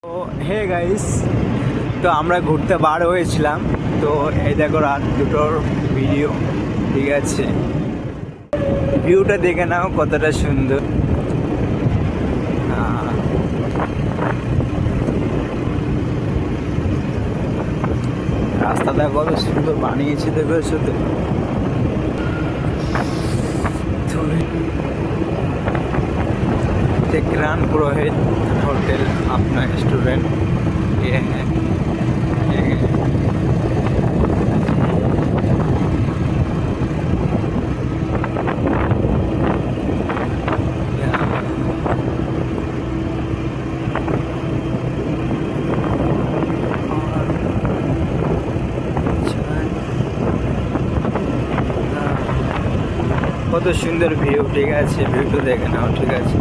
তো hey guys, তো আমরা ঘুরতে বার হয়েছিলাম। তো এই দেখো রাত দুটোর ভিডিও, ঠিক আছে? ভিউটা দেখে নাও কতটা সুন্দর। আহ, রাস্তাটা কত সুন্দর বানিয়েছে দেখেছো তো। ग्रान पुरोहित होटल अपना रेस्टोरेंट ये है। কত সুন্দর ভিউ, ঠিক আছে? ভিউটা দেখে নাও, ঠিক আছে?